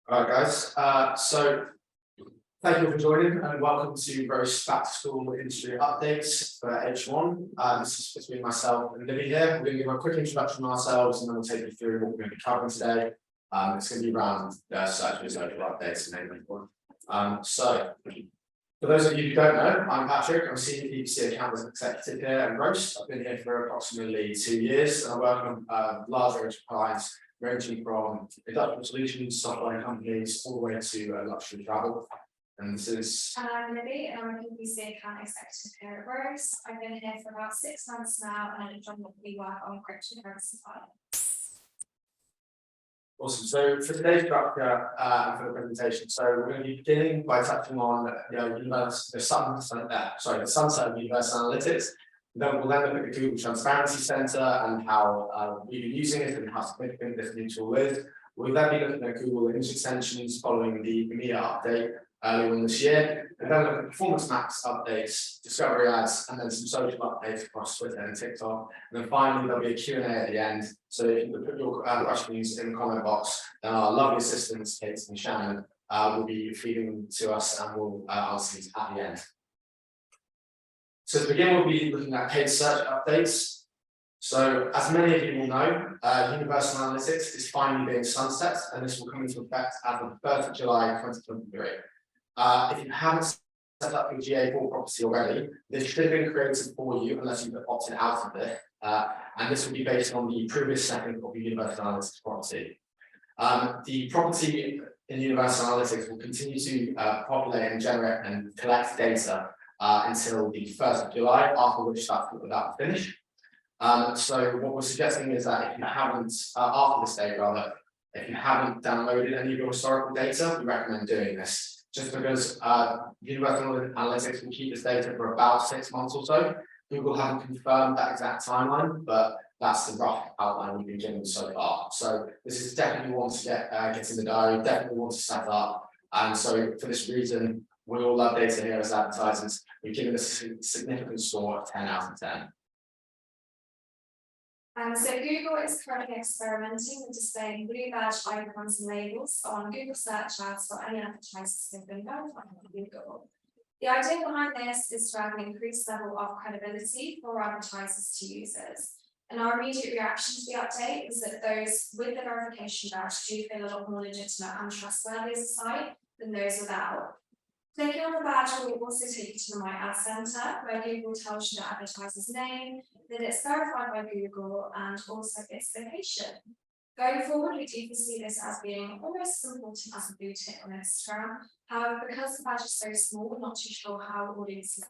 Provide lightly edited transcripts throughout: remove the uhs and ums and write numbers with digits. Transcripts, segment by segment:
All right, guys. So thank you for joining and welcome to Gross Back to School Industry Updates for H1. This is between myself and Libby here. We're going to give a quick introduction on ourselves and then we'll take you through what we're going to be covering today. It's going to be around search result updates and mainly. So for those of you who don't know, I'm Patrick. I'm Senior PPC Account Executive here at Gross. I've been here for approximately 2 years and I work on a large range of clients ranging from industrial solutions, software companies, all the way to luxury travel. And this is. I'm Libby, and I'm a PPC Account Executive here at Gross. I've been here for about 6 months now, and I predominantly work on cryptocurrency finance. Awesome. So for today's structure for the presentation, so we're going to be beginning by touching on the sunset of Universal Analytics. Then we'll then look at the Google Transparency Center and how we've been using it and how significant this new tool is. We'll then be looking at Google Image Extensions following the EMEA update earlier in this year. And then look at Performance Max updates, Discovery Ads, and then some social updates across Twitter and TikTok. And then finally, there'll be a Q&A at the end. So if you can put your questions in the comment box, then our lovely assistants, Kate and Shannon, will be feeding them to us and we'll answer these at the end. So to begin, we'll be looking at paid search updates. So as many of you will know, Universal Analytics is finally being sunset, and this will come into effect as of the 1st of July 2023. If you haven't set up your GA4 property already, this should have been created for you unless you've opted out of it. And this will be based on the previous setting of the Universal Analytics property. The property in Universal Analytics will continue to populate and generate and collect data until the 1st of July, after which that will finish. So what we're suggesting is that if you haven't, after this date rather, if you haven't downloaded any of your historical data, we recommend doing this. Just because Universal Analytics will keep this data for about 6 months or so. Google haven't confirmed that exact timeline, but that's the rough outline we've been given so far. So this is definitely one to get in the diary, definitely one to set up. And so for this reason, we all love data here as advertisers. We've given this a significant score of 10 out of 10. So Google is currently experimenting with displaying blue badge icons and labels on Google search ads for any advertisers who've been verified by Google. The idea behind this is to add an increased level of credibility for advertisers to users. And our immediate reaction to the update is that those with the verification badge do feel a lot more legitimate and trustworthy as a site than those without. Clicking on the badge will also take you to the My Ad Center, where Google tells you the advertiser's name, that it's verified by Google, and also its location. Going forward, we do foresee this as being almost as important as a blue tick on Instagram. However, because the badge is so small, we're not too sure how audiences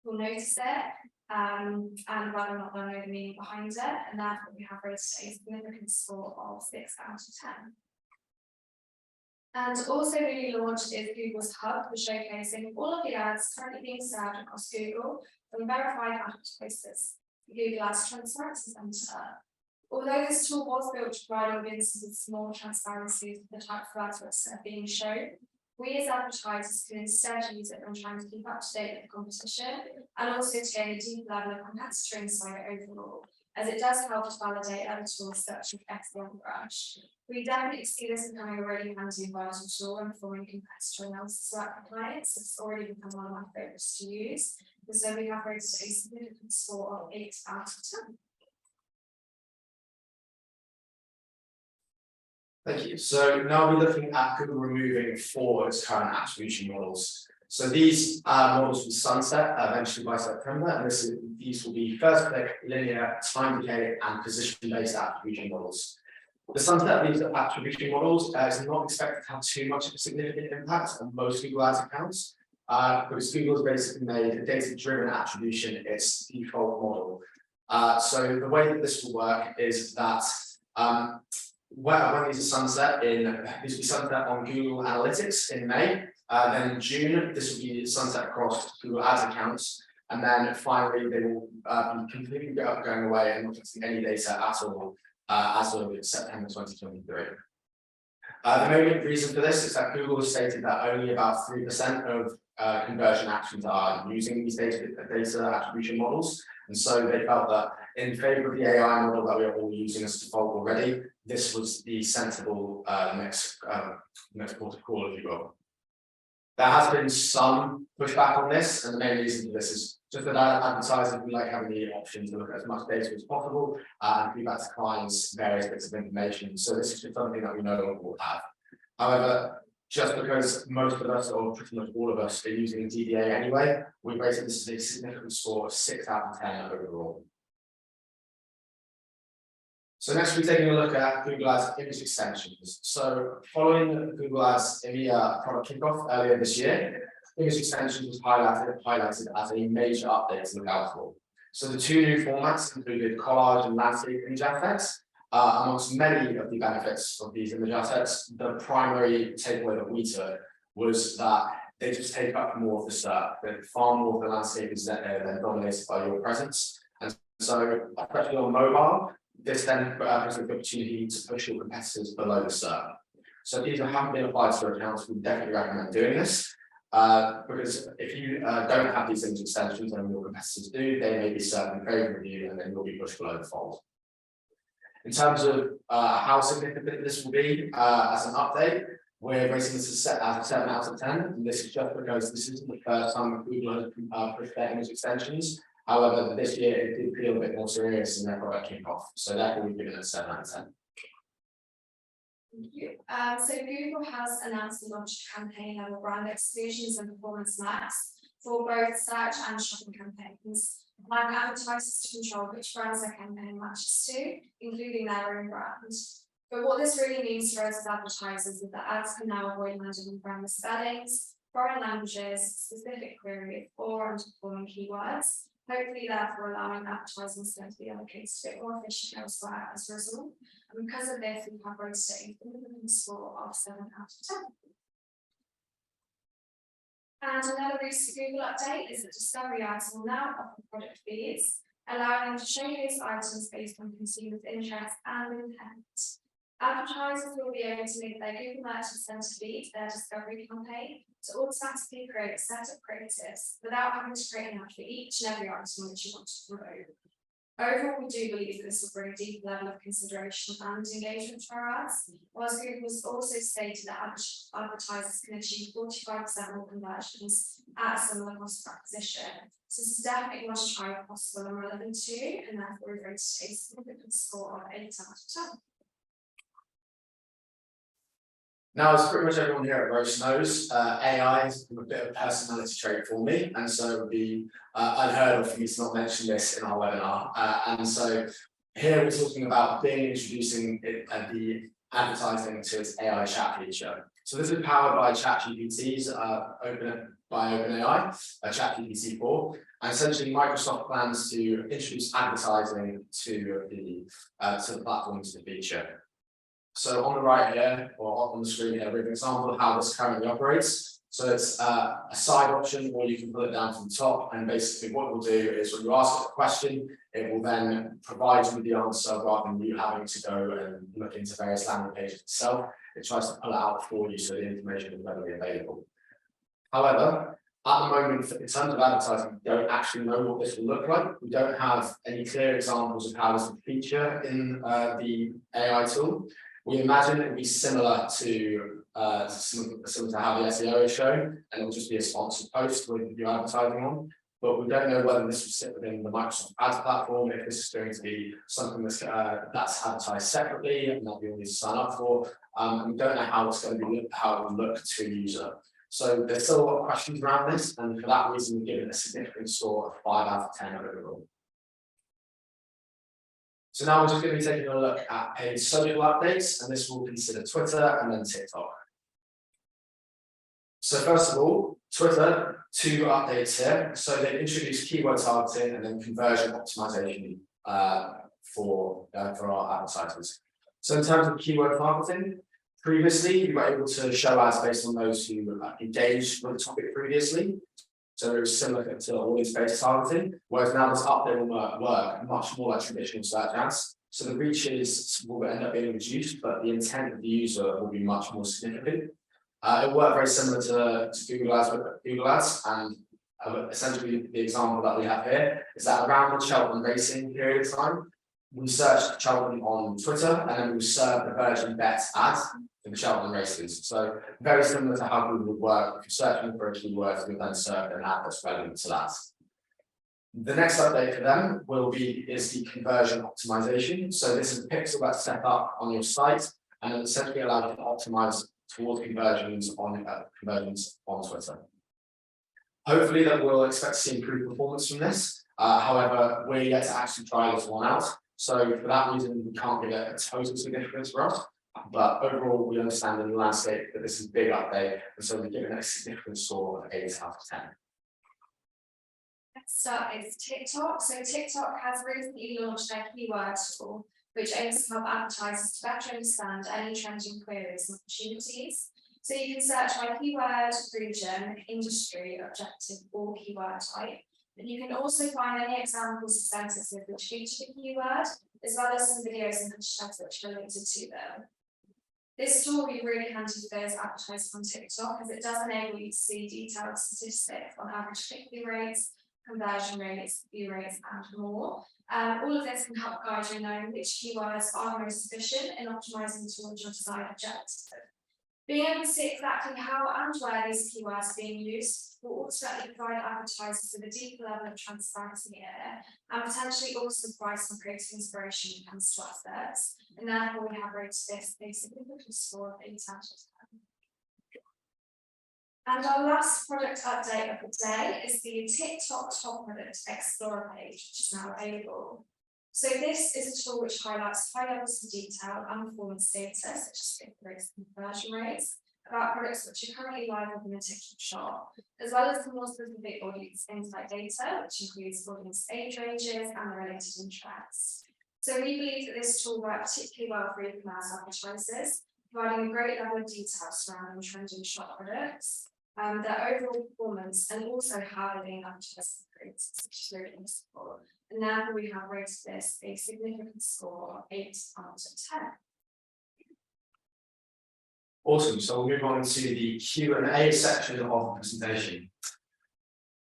will notice it, and whether or not they'll know the meaning behind it, and therefore we have rated a significant score of 6 out of 10. And also newly launched is Google's Hub for showcasing all of the ads currently being served across Google from verified advertisers, the Google Ads Transparency Center. Although this tool was built to provide audiences with small transparency for the type of adverts that are being shown, we as advertisers can instead use it when trying to keep up to date with the competition and also to gain a deep level of competitor insight overall, as it does help to validate other tools such as SEMrush. We definitely see this becoming a really handy and vital tool when performing competitor analysis work for clients. It's already become one of my favorites to use. And so we have rated a significant score of 8 out of 10. Thank you. So now we're looking at Google removing 4 of its current attribution models. So these models will sunset eventually by September, and these will be first click, linear, time decay, and position-based attribution models. The sunset of these attribution models is not expected to have too much of a significant impact on most Google Ads accounts, because Google has basically made a data-driven attribution its default model. So the way that this will work is that when these are sunset, these will be sunset on Google Analytics in May. Then in June, this will be sunset across Google Ads accounts. And then finally, they will be completely going away and not getting any data at all as of September 2023. The main reason for this is that Google has stated that only about 3% of conversion actions are using these data attribution models. And so they felt that in favour of the AI model that we are all using as default already, this was the sensible next port of call, if you will. There has been some pushback on this, and the main reason for this is just that advertisers would like having the option to look at as much data as possible and feedback to clients various bits of information. So this is just something that we no longer will have. However, just because most of us, or pretty much all of us, are using DDA anyway, we rated this as a significant score of 6 out of 10 overall. So next we're taking a look at Google Ads image extensions. So following Google Ads EMEA product kickoff earlier this year, image extensions was highlighted as a major update to look out for. So the two new formats included collage and landscape image assets. Amongst many of the benefits of these image assets, the primary takeaway that we took was that they just take up more of the SERP, that far more of the landscape is then dominated by your presence. And so, especially on mobile, this then presents the opportunity to push your competitors below the SERP. So if these haven't been applied to your accounts, we definitely recommend doing this. Because if you don't have these image extensions and your competitors do, they may be SERP in favour of you, and then you'll be pushed below the fold. In terms of how significant this will be as an update, we're rating this as a 7 out of 10. And this is just because this isn't the first time that Google has pushed their image extensions. However, this year it did feel a bit more serious in their product kickoff. So therefore, we've given it a 7 out of 10. Thank you. So Google has announced the launch of campaign-level brand exclusions and performance max for both search and shopping campaigns, allowing advertisers to control which brands their campaign matches to, including their own brand. But what this really means for us as advertisers is that ads can now avoid landing on brand misspellings, foreign languages, specific queries, or underperforming keywords, hopefully therefore allowing advertising spend to be allocated a bit more efficiently elsewhere as a result. And because of this, we have rated a score of 7 out of 10. And another recent Google update is that Discovery ads will now offer product feeds, allowing them to showcase items based on consumers' interest and intent. Advertisers will be able to link their Google Merchant Center feed to their discovery campaign to automatically create a set of creatives without having to create an ad for each and every item which you want to promote. Overall, we do believe that this will bring a deep level of consideration and engagement to our ads, whilst Google has also stated that advertisers can achieve 45% more conversions at a similar cost per acquisition. So this is definitely a must try if possible and relevant to, and therefore we're going to take a significant score of 8 out of 10. Now, as pretty much everyone here at Roast knows, AI is a bit of a personality trait for me, and so it would be unheard of for me to not mention this in our webinar. And so here we're talking about introducing the advertising to its AI chat feature. So this is powered by ChatGPT's OpenAI, ChatGPT 4, and essentially Microsoft plans to introduce advertising to the platform, to the feature. So on the right here, or on the screen here, we have an example of how this currently operates. So it's a side option, or you can pull it down from the top. And basically what it will do is when you ask it a question, it will then provide you with the answer rather than you having to go and look into various landing pages itself. It tries to pull it out for you so the information is readily available. However, at the moment, in terms of advertising, we don't actually know what this will look like. We don't have any clear examples of how this will feature in the AI tool. We imagine it will be similar to how the SEO is shown, and it will just be a sponsored post with your advertising on. But we don't know whether this will sit within the Microsoft Ads platform, if this is going to be something that's advertised separately and that you'll need to sign up for. And we don't know how it's going to be, how it will look to a user. So there's still a lot of questions around this, and for that reason, we've given it a significant score of 5 out of 10 overall. So now we're just going to be taking a look at paid social updates, and this will consider Twitter and then TikTok. So first of all, Twitter, 2 updates here. So they've introduced keyword targeting and then conversion optimization for our advertisers. So in terms of keyword targeting, previously you were able to show ads based on those who engaged with the topic previously. So it was similar to audience-based targeting, whereas now this update will work much more like traditional search ads. So the reaches will end up being reduced, but the intent of the user will be much more significant. It will work very similar to Google Ads, and Essentially, the example that we have here is that around the Cheltenham racing period of time, we searched Cheltenham on Twitter, and then we served the Virgin Bets ad for the Cheltenham races. So very similar to how Google would work. If you're searching for a keyword, we then serve an ad that's relevant to that. The next update for them is the conversion optimization. So this is a pixel that's set up on your site and it essentially allows you to optimize towards conversions on Twitter. Hopefully that we'll expect to see improved performance from this. However, we're yet to actually try this one out. So for that reason, we can't give it a total significance for us. But overall, we understand in the landscape that this is a big update, and so we're giving it a significant score of 8 out of 10. Next up is TikTok. So TikTok has recently launched their keyword tool, which aims to help advertisers to better understand any trending queries and opportunities. So you can search by keyword, region, industry, objective, or keyword type. And you can also find any examples of sentences which feature the keyword, as well as some videos and hashtags which are related to them. This tool will be really handy for those advertisers on TikTok, as it does enable you to see detailed statistics on average click-through rates, conversion rates, view rates, and more. All of this can help guide you in knowing which keywords are most efficient in optimizing towards your desired objective. Being able to see exactly how and where these keywords are being used will ultimately provide advertisers with a deeper level of transparency here, and potentially also provide some greater inspiration when it comes to adverts. And therefore, we have rated this a significant score of 8 out of 10. And our last product update of the day is the TikTok Top Product Explorer page, which is now available. So this is a tool which highlights high levels of detail and performance data, such as click rates and conversion rates, about products which are currently live within the TikTok shop, as well as the more specific audience insight data, which includes audience age ranges and the related interests. So we believe that this tool works particularly well for e-commerce advertisers, providing a great level of detail surrounding trending shop products, their overall performance, and also how they're being advertised rates, which is really useful. And therefore we have rated this a significant score of 8 out of 10. Awesome. So we'll move on to the Q&A section of the presentation.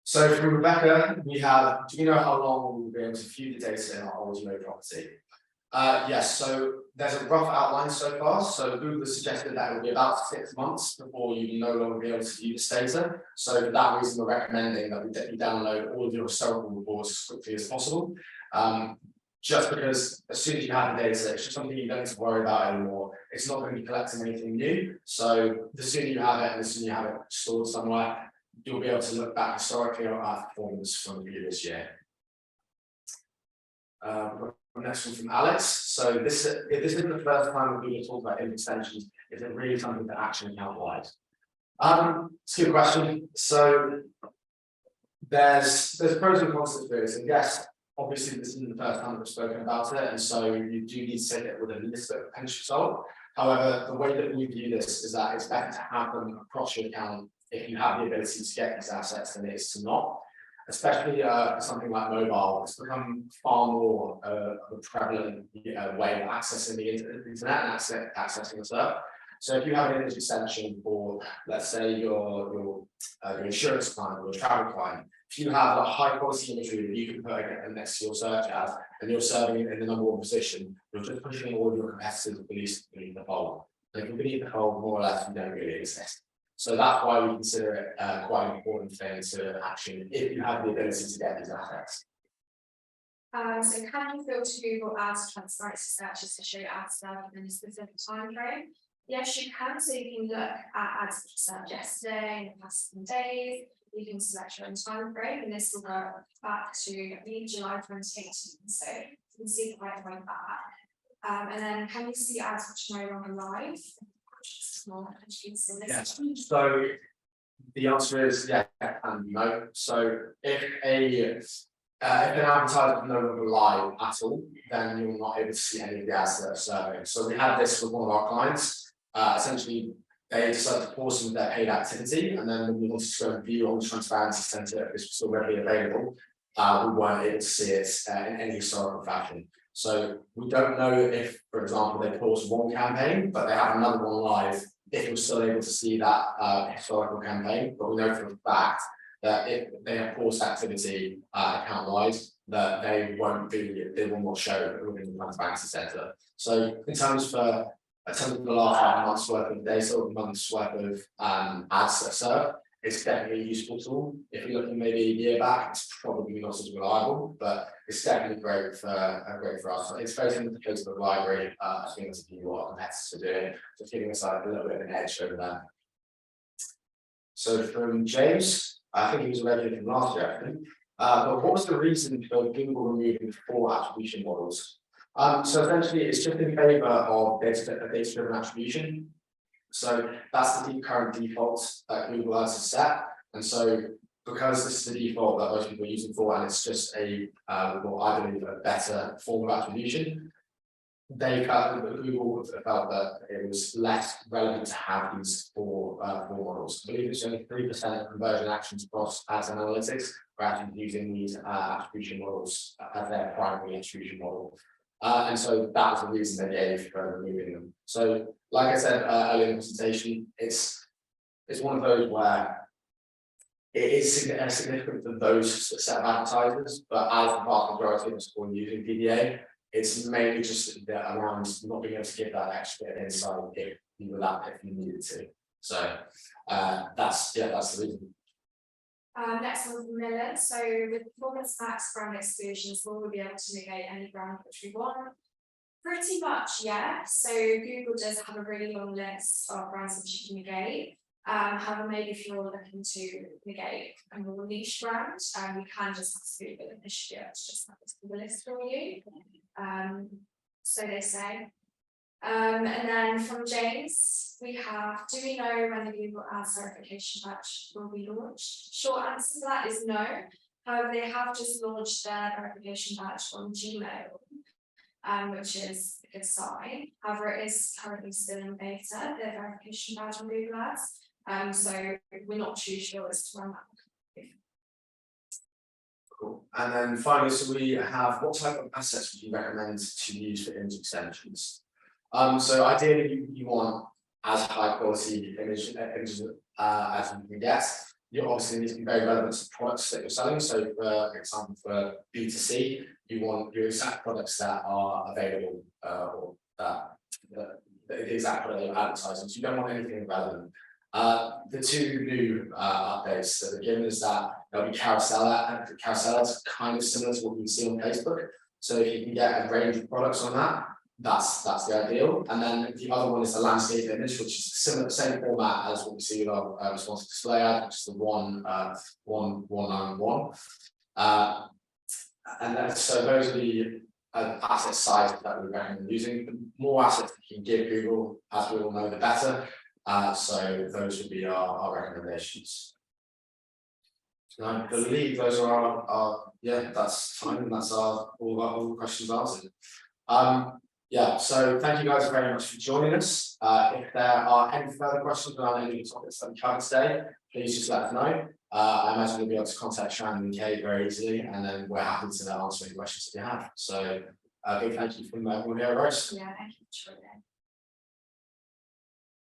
So from Rebecca, do you know how long we will be able to view the data in our audio property? Yes, so there's a rough outline so far. So Google has suggested that it will be about 6 months before you no longer be able to view this data. So for that reason, we're recommending that you download all of your historical reports as quickly as possible. Just because as soon as you have the data, it's just something you don't need to worry about anymore. It's not going to be collecting anything new. So the sooner you have it and the sooner you have it stored somewhere, you'll be able to look back historically at our performance from the previous year. Next one from Alex. So if this isn't the first time that we've talked about extensions, is it really something to action account-wide? It's a good question. So there's pros and cons to this, and yes, obviously this isn't the first time we've spoken about it, and so you do need to take it with a little bit of pinch of salt. However, the way that we view this is that it's better to have them across your account if you have the ability to get these assets than it is to not. Especially something like mobile, it's become far more of a prevalent way of accessing the internet and accessing the server. So if you have an image extension for, let's say, your insurance client or your travel client, if you have a high quality imagery that you can put next to your search ad and you're serving it in the number one position, you're just pushing all of your competitors beneath the fold. And if you're beneath the fold, more or less, you don't really exist. So that's why we consider it quite an important thing to action if you have the ability to get these assets. So can you filter Google Ads transparency searches to show ads served in a specific time frame? Yes, you can. So you can look at ads which were served yesterday, in the past 7 days. You can select your own time frame, and this will go back to July 2018. So you can see quite a way back. And then can you see ads which are no longer live? Yes. So the answer is yeah and no. So if an advertiser is no longer live at all, then you're not able to see any of the ads that are serving. So we had this with one of our clients. Essentially, they decided to pause some of their paid activity, and then when we wanted to go and view on the transparency center, this was still readily available. We weren't able to see it in any historical fashion. So we don't know if, for example, they paused one campaign, but they have another one live, if we're still able to see that historical campaign. But we know for a fact that if they have paused activity account wide, that they will not show within the transparency center. So in terms of the last 5 months worth of data or months worth of ads that are served, it's definitely a useful tool. If you're looking maybe a year back, it's probably not as reliable, but it's definitely great for us. It's very similar to Facebook Library. I think it's a few what competitors are doing, just giving us like a little bit of an edge over there. So from James, I think he was already from last year, I think. But what was the reason for Google removing 4 attribution models? So essentially, it's just in favour of data-driven attribution. So that's the current default that Google Ads has set, and so because this is the default that most people are using for, and it's just well, I believe a better form of attribution, Google felt that it was less relevant to have these 4 models. I believe it's only 3% of conversion actions across ads and analytics are actually using these attribution models as their primary attribution model. And so that was the reason they gave for removing them. So, like I said earlier in the presentation, it's one of those where it is significant for those set of advertisers, but as the vast majority of us are using PDA, it's mainly just around not being able to give that extra bit of insight if you needed to. So that's the reason. Next one from Miller. So with performance max brand exclusions, will we be able to negate any brand which we want? Pretty much, yeah. So Google does have a really long list of brands which you can negate. However, maybe if you're looking to negate a more niche brand, you can just ask Google initially to just have the list for you. So they say. And then from James, we have, do we know when the Google Ads verification batch will be launched? Short answer to that is no. However, they have just launched their verification batch on Gmail, which is a good sign. However, it is currently still in beta, the verification badge on Google Ads. So we're not too sure as to when that will come. Cool. And then finally, so we have, what type of assets would you recommend to use for image extensions? So ideally, you want as high quality images as you can get. You obviously need to be very relevant to products that you're selling. So, for example, for B2C, you want your exact products that are available, or that the exact product you're advertising. So you don't want anything irrelevant. The 2 new updates that are given is that there'll be carousel ads, kind of similar to what we see on Facebook. So if you can get a range of products on that, that's the ideal. And then the other one is the landscape image, which is similar, same format as what we see with our responsive display ad, which is the 191. And then, so those are the asset sizes that we recommend using. The more assets you can give Google, as we all know, the better. So those would be our recommendations. So I believe those are our yeah, that's fine, and that's all the questions answered. Yeah, so thank you guys very much for joining us. If there are any further questions around any of the topics that we covered today, please just let us know. I imagine we'll be able to contact Shannon and Kate very easily, and then we're happy to answer any questions that you have. So big thank you from everyone here at Rose. Yeah, thank you for joining.